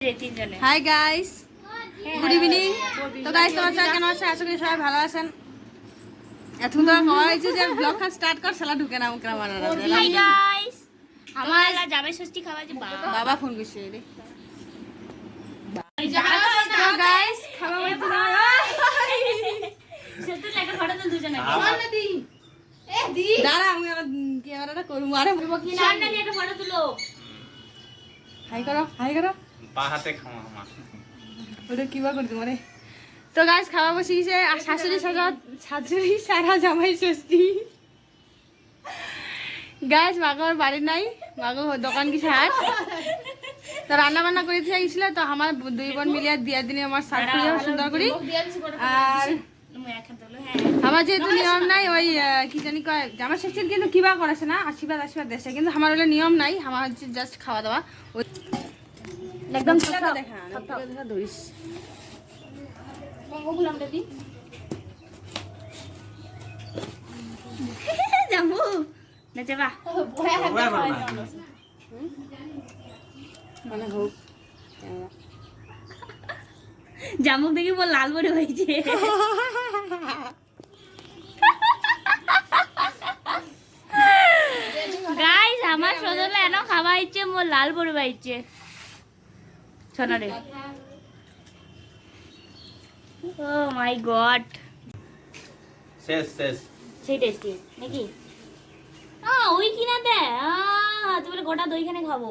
Hi guys, good evening. তো guys তোমার সবাই কেমন আছেন? আশা করি সবাই ভালো আছেন। এখন তো খাওয়া হয়েছে যে ব্লগটা স্টার্ট কর, শালা ঢুকে না মুখরা মারা। হাই গাইস, আমার জামাই ষষ্ঠী খাওয়া যে বাবা ফোন করছে রে। তো গাইস খাওয়া হয়েছে না? সত্যি একটা ফটো তুল দুজনে। দাঁড়া আমি আমার ক্যামেরাটা করব। আরে কি না সামনে দিয়ে একটা ফটো তুলো। হাই করো, হাই করো। পা হাতে খাওয়া আমার ওটা কিবা করতে মানে। তো গাইস খাওয়া বসিয়েছে আর শাশুড়ি সারা জামাই ষষ্ঠী। গাইস মাগর বাড়ি নাই, মাগো দোকান কি হাট। তো রান্না বান্না করে দিয়ে গেছিল, তো আমার দুই বোন মিলিয়ে দিয়ে দিনে আমার শাক খুঁজে সুন্দর করি। আর আমার যেহেতু নিয়ম নাই ওই কি জানি কয় জামা ষষ্ঠীর কিন্তু কিবা করেছে না, আশীর্বাদ দেশে, কিন্তু আমার ওগুলো নিয়ম নাই। আমার হচ্ছে জাস্ট খাওয়া দাওয়া একদম দেখা ধরিস। জামু নেচে বা মানে হোক জামুক দেখি বল লাল বড়ি হয়েছে। গাইস আমার সজলে এনো খাওয়া ইচ্ছে মোর লাল বড়ি বাইছে সোনারে। ও মাই গড, শেষ সেই টেস্টি নাকি? ওই কিনা দে, তুই বলে গোটা দইখানে খাবো।